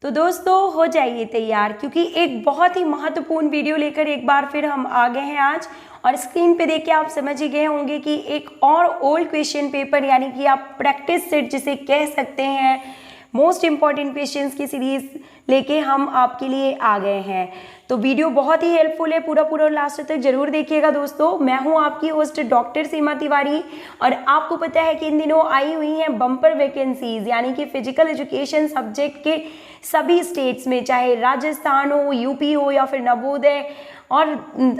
तो दोस्तों हो जाइए तैयार, क्योंकि एक बहुत ही महत्वपूर्ण वीडियो लेकर एक बार फिर हम आ गए हैं आज। और स्क्रीन पे देख के आप समझ ही गए होंगे कि एक और ओल्ड क्वेश्चन पेपर यानी कि आप प्रैक्टिस सेट जिसे कह सकते हैं, मोस्ट इम्पॉर्टेंट क्वेश्चंस की सीरीज लेके हम आपके लिए आ गए हैं। तो वीडियो बहुत ही हेल्पफुल है, पूरा लास्ट तक जरूर देखिएगा दोस्तों। मैं हूं आपकी होस्ट डॉक्टर सीमा तिवारी, और आपको पता है कि इन दिनों आई हुई हैं बम्पर वैकेंसीज, यानी कि फिजिकल एजुकेशन सब्जेक्ट के सभी स्टेट्स में, चाहे राजस्थान हो, यूपी हो या फिर नवोदय, और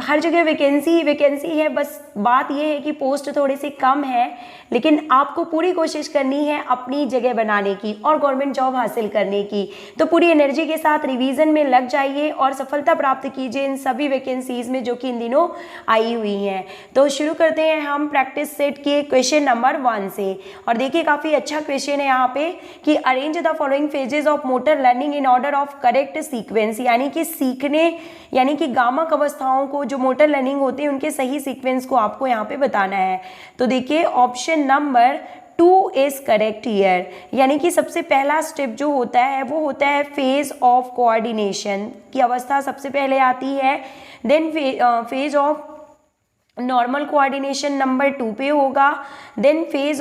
हर जगह वैकेंसी है। बस बात यह है कि पोस्ट थोड़ी सी कम है, लेकिन आपको पूरी कोशिश करनी है अपनी जगह बनाने की और गवर्नमेंट जॉब हासिल करने की। तो पूरी एनर्जी के साथ रिवीजन में लग जाइए और सफलता प्राप्त कीजिए इन सभी वैकेंसीज में जो कि इन दिनों आई हुई हैं। तो शुरू करते हैं हम प्रैक्टिस सेट के क्वेश्चन नंबर 1 से। और देखिए काफ़ी अच्छा क्वेश्चन है यहाँ पे कि arrange the following phases of motor learning in order of correct sequence, यानी कि सीखने यानी कि गामक अवस्थाओं को जो मोटर लर्निंग होती है उनके सही सीक्वेंस को आपको यहाँ पे बताना है। तो देखिए option number 2 is correct here, यानी कि सबसे पहला स्टेप जो होता है वो होता है फेज ऑफ कोऑर्डिनेशन की अवस्था सबसे पहले आती है। Then phase of normal coordination number 2 पे होगा। Then phase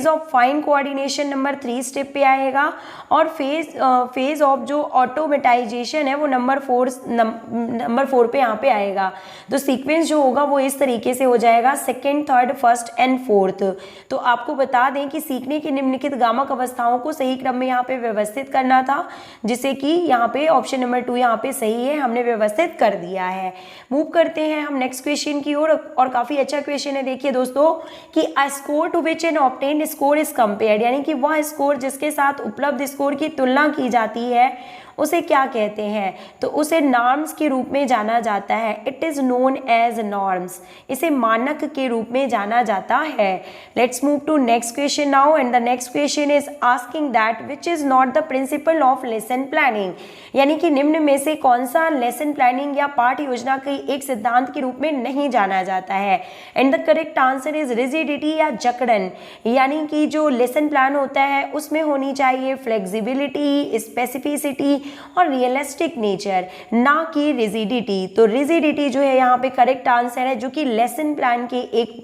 of fine coordination number 3 step पे आएगा। और फेज ऑफ जो ऑटोमेटाइजेशन है वो नंबर 4 पे यहाँ पे आएगा। तो सीक्वेंस जो होगा वो इस तरीके से हो जाएगा, second, third, first and fourth. तो आपको बता दें कि सीखने की निम्नलिखित गामक अवस्थाओं को सही क्रम में यहाँ पे व्यवस्थित करना था, जिसे कि यहाँ पे ऑप्शन नंबर 2 यहाँ पे सही है, हमने व्यवस्थित कर दिया है। मूव करते हैं हम नेक्स्ट क्वेश्चन की ओर, और काफी अच्छा क्वेश्चन है। देखिए दोस्तों कि a score to which an obtained score is compared, यानी कि वह स्कोर जिसके साथ उपलब्ध स्कोर की तुलना की जाती है उसे क्या कहते हैं? तो उसे नॉर्म्स के रूप में जाना जाता है। It is known as norms, इसे मानक के रूप में जाना जाता है। Let's move to next question now, and the next question is asking that which is not the principle of lesson planning, यानी कि निम्न में से कौन सा लेसन प्लानिंग या पाठ योजना के एक सिद्धांत के रूप में नहीं जाना जाता है। And the correct answer is rigidity या जकड़न, यानी कि जो लेसन प्लान होता है उसमें होनी चाहिए फ्लेक्सिबिलिटी, स्पेसिफिसिटी और रियलिस्टिक नेचर, ना कि रिजिडिटी। तो रिजिडिटी जो है यहाँ पे करेक्ट आंसर है, जो कि लेसन प्लान के एक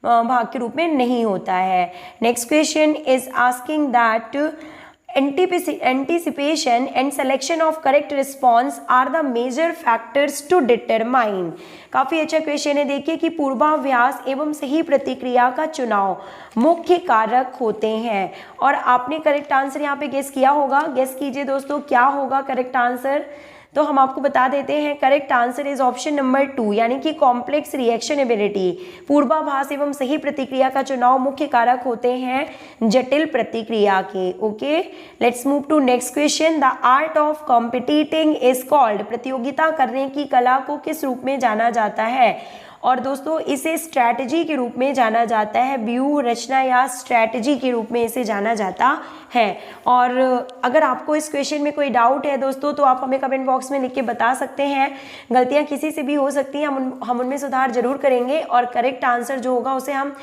भाग के रूप में नहीं होता है। Next question is asking that anticipation and selection of correct response are the major factors to determine। काफी अच्छा क्वेश्चन है। देखिए कि पूर्वाभ्यास एवं सही प्रतिक्रिया का चुनाव मुख्य कारक होते हैं। और आपने करेक्ट आंसर यहाँ पे गेस किया होगा, गेस कीजिए दोस्तों क्या होगा करेक्ट आंसर। तो हम आपको बता देते हैं correct answer is option number 2, यानी कि कॉम्प्लेक्स रिएक्शन एबिलिटी। पूर्वाभास एवं सही प्रतिक्रिया का चुनाव मुख्य कारक होते हैं जटिल प्रतिक्रिया के। Okay, let's move to next question. The art of competing is called, प्रतियोगिता करने की कला को किस रूप में जाना जाता है? और दोस्तों इसे स्ट्रैटेजी के रूप में जाना जाता है, व्यूह रचना या स्ट्रैटेजी के रूप में इसे जाना जाता है। और अगर आपको इस क्वेश्चन में कोई डाउट है दोस्तों तो आप हमें कमेंट बॉक्स में लिख के बता सकते हैं। गलतियां किसी से भी हो सकती हैं, हम उनमें सुधार जरूर करेंगे, और करेक्ट आंसर जो होगा उसे हम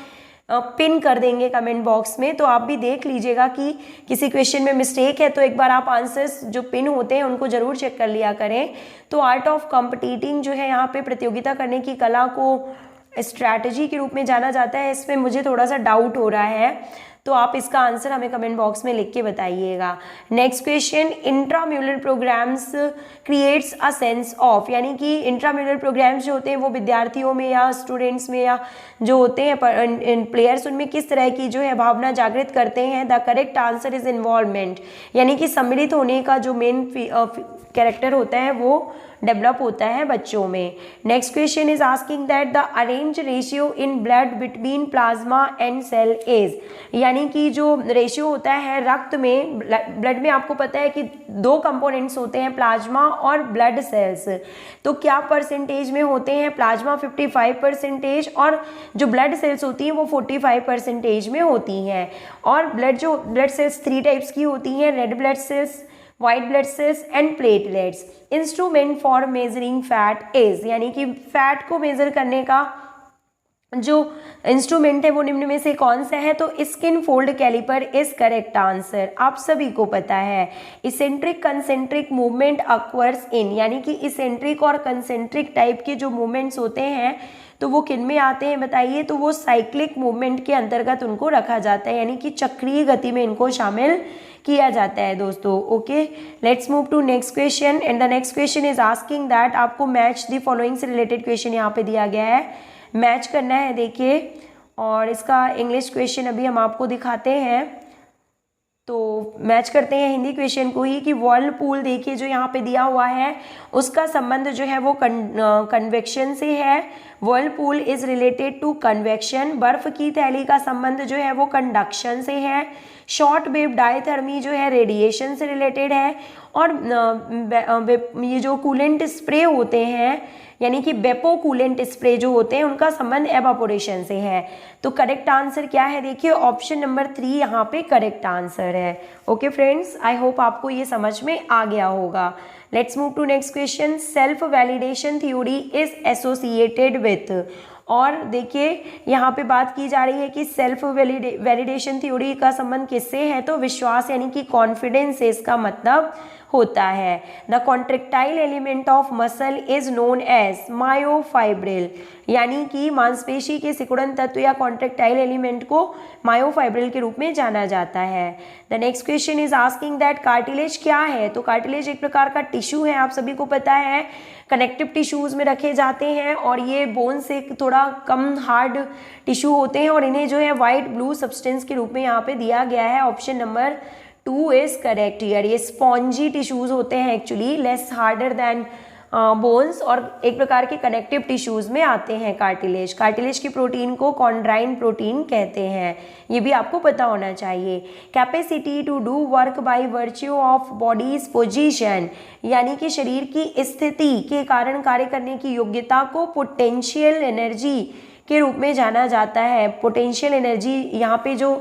पिन कर देंगे कमेंट बॉक्स में। तो आप भी देख लीजिएगा कि किसी क्वेश्चन में मिस्टेक है तो एक बार आप आंसर्स जो पिन होते हैं उनको जरूर चेक कर लिया करें। तो आर्ट ऑफ कॉम्पिटिटिंग जो है यहाँ पे प्रतियोगिता करने की कला को स्ट्रैटेजी के रूप में जाना जाता है, इसमें मुझे थोड़ा सा डाउट हो रहा है। तो आप इसका आंसर हमें कमेंट बॉक्स में लिख के बताइएगा। Next question, intramural programs creates a sense of, यानी कि इंट्राम्यूरल प्रोग्राम्स जो होते हैं वो विद्यार्थियों में या स्टूडेंट्स में या जो होते हैं प्लेयर्स उनमें किस तरह की जो है भावना जागृत करते हैं? The correct answer is involvement, यानी कि सम्मिलित होने का जो मेन कैरेक्टर होता है वो डेवलप होता है बच्चों में। Next question is asking that the arrange ratio in blood between plasma and cell is, यानी कि जो रेशियो होता है रक्त में, ब्लड में आपको पता है कि 2 कंपोनेंट्स होते हैं, प्लाज्मा और ब्लड सेल्स। तो क्या परसेंटेज में होते हैं? प्लाज्मा 55% और जो ब्लड सेल्स होती हैं वो 45% में होती हैं। और ब्लड सेल्स 3 टाइप्स की होती हैं, red blood cells, white blood cells and platelets. Instrument for measuring fat is, यानी कि फैट को मेजर करने का जो इंस्ट्रूमेंट है वो निम्न में से कौन सा है, तो skin fold caliper is correct answer. आप सभी को पता है eccentric concentric movement occurs in, यानी कि इसेंट्रिक और कंसेंट्रिक टाइप के जो मूवमेंट्स होते हैं तो वो किन में आते हैं बताइए, तो वो साइक्लिक मूवमेंट के अंतर्गत उनको रखा जाता है, यानी कि चक्रीय गति में इनको शामिल किया जाता है दोस्तों। Okay, let's move to next question and the next question is asking that, आपको मैच द फॉलोइंग से रिलेटेड क्वेश्चन यहाँ पे दिया गया है, मैच करना है देखिए। और इसका इंग्लिश क्वेश्चन अभी हम आपको दिखाते हैं, तो मैच करते हैं हिंदी क्वेश्चन को ही कि व्हर्लपूल देखिए जो यहाँ पे दिया हुआ है उसका संबंध जो है वो कन्वेक्शन से है। Whirlpool is related to convection. बर्फ की थैली का संबंध जो है वो कंडक्शन से है। शॉर्ट वेव डायथर्मी जो है रेडिएशन से रिलेटेड है। और ये जो कूलेंट स्प्रे होते हैं यानी कि वेपो कूलेंट स्प्रे जो होते हैं उनका संबंध एवापोरेशन से है। तो करेक्ट आंसर क्या है देखिए, ऑप्शन नंबर 3 यहाँ पे करेक्ट आंसर है। ओके फ्रेंड्स, आई होप आपको ये समझ में आ गया होगा। Let's move to next question. Self validation theory is associated with, और देखिए यहाँ पे बात की जा रही है कि सेल्फ वैलिडेशन थ्योरी का संबंध किससे है, तो विश्वास यानी कि कॉन्फिडेंस से इसका मतलब होता है। The contractile element of muscle is known as myofibril, यानी कि मांसपेशी के सिकुड़न तत्व या कॉन्ट्रेक्टाइल एलिमेंट को मायोफाइब्रिल के रूप में जाना जाता है। The next question is asking that cartilage क्या है, तो कार्टिलेज एक प्रकार का टिश्यू है, आप सभी को पता है कनेक्टिव टिश्यूज में रखे जाते हैं और ये बोन से थोड़ा कम हार्ड टिश्यू होते हैं और इन्हें जो है वाइट ब्लू सब्सटेंस के रूप में यहाँ पे दिया गया है। Option number 2 is correct here. ये स्पॉन्जी टिश्यूज होते हैं actually, less harder than bones और एक प्रकार के कनेक्टिव टिश्यूज में आते हैं कार्टिलेज। कार्टिलेज की प्रोटीन को कॉन्ड्राइन प्रोटीन कहते हैं, ये भी आपको पता होना चाहिए। Capacity to do work by virtue of bodies position, यानी कि शरीर की स्थिति के कारण कार्य करने की योग्यता को पोटेंशियल एनर्जी के रूप में जाना जाता है। पोटेंशियल एनर्जी यहाँ पे जो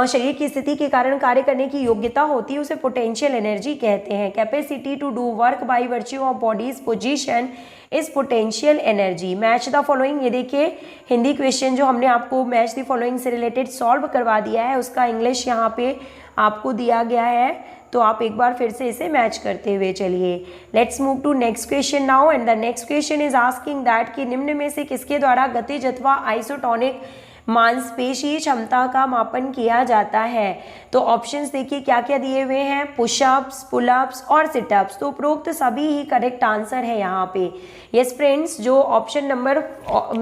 शरीर की स्थिति के कारण कार्य करने की योग्यता होती है उसे पोटेंशियल एनर्जी कहते हैं। Capacity to do work by virtue of bodies position is potential energy. Match the following, ये देखिए हिंदी क्वेश्चन जो हमने आपको मैच द फॉलोइंग से रिलेटेड सॉल्व करवा दिया है उसका इंग्लिश यहाँ पे आपको दिया गया है, तो आप एक बार फिर से इसे मैच करते हुए चलिए। Let's move to next question now and the next question is asking that कि निम्न में से किसके द्वारा गतिज अथवा आइसोटोनिक मांसपेशी क्षमता का मापन किया जाता है। तो ऑप्शंस देखिए क्या क्या दिए हुए हैं, पुशअप्स, पुलअप्स और सिटअप्स। तो उपरोक्त सभी ही करेक्ट आंसर है यहाँ पे। यस फ्रेंड्स, जो option number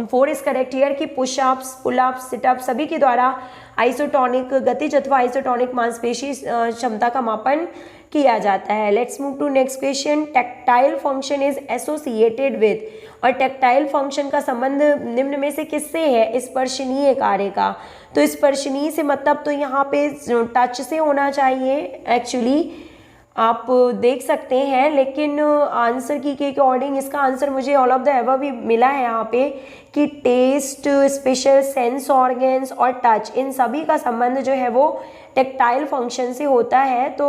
4 is correct here कि पुशअप्स, पुलअप्स, सिटअप्स सभी के द्वारा आइसोटोनिक गतिज अथवा आइसोटोनिक मांसपेशी क्षमता का मापन किया जाता है। Let's move to next question. Tactile function is associated with, और टेक्टाइल फंक्शन का संबंध निम्न में से किससे है, स्पर्शनीय कार्य का। तो स्पर्शनीय से मतलब तो यहाँ पे टच से होना चाहिए एक्चुअली, आप देख सकते हैं, लेकिन आंसर की के अकॉर्डिंग इसका आंसर मुझे ऑल ऑफ द एबव भी मिला है यहाँ पे कि टेस्ट, स्पेशल सेंस ऑर्गन्स और टच, इन सभी का संबंध जो है वो टेक्टाइल फंक्शन से होता है। तो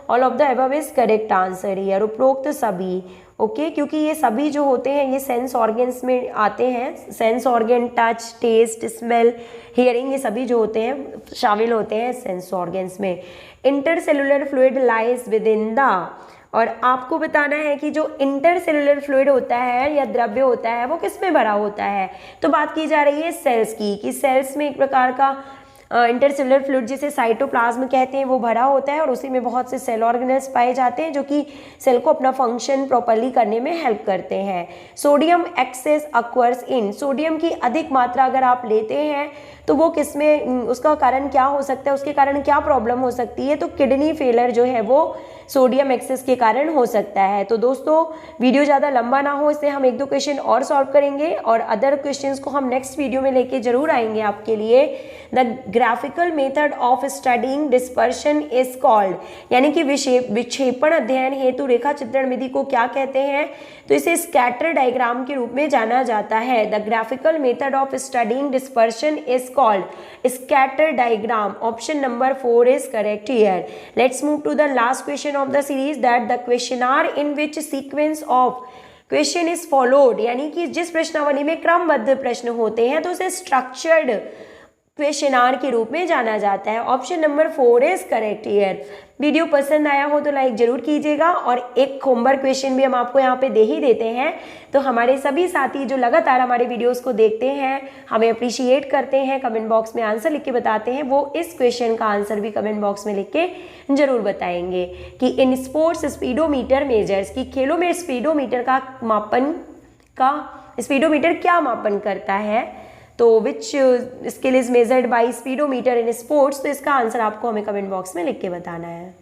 all of the above is correct answer here, उपरोक्त सभी। ओके, क्योंकि ये सभी जो होते हैं ये सेंस ऑर्गन्स में आते हैं। Sense organ touch, taste, smell, hearing, ये सभी जो होते हैं शामिल होते हैं सेंस ऑर्गन्स में। Intercellular fluid lies within the, और आपको बताना है कि जो इंटरसेलुलर फ्लूइड होता है या द्रव्य होता है वो किस में भरा होता है। तो बात की जा रही है सेल्स की, कि सेल्स में एक प्रकार का इंटरसेलुलर फ्लूइड जिसे साइटोप्लाज्म कहते हैं वो भरा होता है और उसी में बहुत से सेल ऑर्गेनेल्स पाए जाते हैं जो कि सेल को अपना फंक्शन प्रॉपर्ली करने में हेल्प करते हैं। सोडियम एक्सेस अक्वर्स इन, सोडियम की अधिक मात्रा अगर आप लेते हैं तो वो किसमें, उसका कारण क्या हो सकता है, उसके कारण क्या प्रॉब्लम हो सकती है, तो किडनी फेलर जो है वो सोडियम एक्सेस के कारण हो सकता है। तो दोस्तों वीडियो ज़्यादा लंबा ना हो इसलिए हम 1-2 क्वेश्चन और सॉल्व करेंगे और अदर क्वेश्चंस को हम नेक्स्ट वीडियो में लेके जरूर आएंगे आपके लिए। The graphical method of studying dispersion is called, यानी कि विक्षेपण अध्ययन हेतु रेखा चित्रण विधि को क्या कहते हैं, तो इसे स्कैटर डायग्राम के रूप में जाना जाता है। The graphical method of studying dispersion is called scatter diagram. Option number 4 is correct here. Let's move to the last question of the series, that the questionnaire in which sequence of question is followed, यानी कि जिस प्रश्नावली में क्रमबद्ध प्रश्न होते हैं तो उसे स्ट्रक्चर्ड क्वेश्चन के रूप में जाना जाता है। Option number 4 is correct here. Video पसंद आया हो तो लाइक जरूर कीजिएगा, और एक होमवर्क क्वेश्चन भी हम आपको यहाँ पे दे ही देते हैं। तो हमारे सभी साथी जो लगातार हमारे वीडियोस को देखते हैं, हमें अप्रिशिएट करते हैं, कमेंट बॉक्स में आंसर लिख के बताते हैं, वो इस क्वेश्चन का आंसर भी कमेंट बॉक्स में लिख के जरूर बताएंगे कि इन स्पोर्ट्स स्पीडोमीटर मेजर्स, की खेलों में स्पीडोमीटर स्पीडोमीटर क्या मापन करता है। तो which skill is measured by speedometer in sports, तो इसका आंसर आपको हमें कमेंट बॉक्स में लिख के बताना है।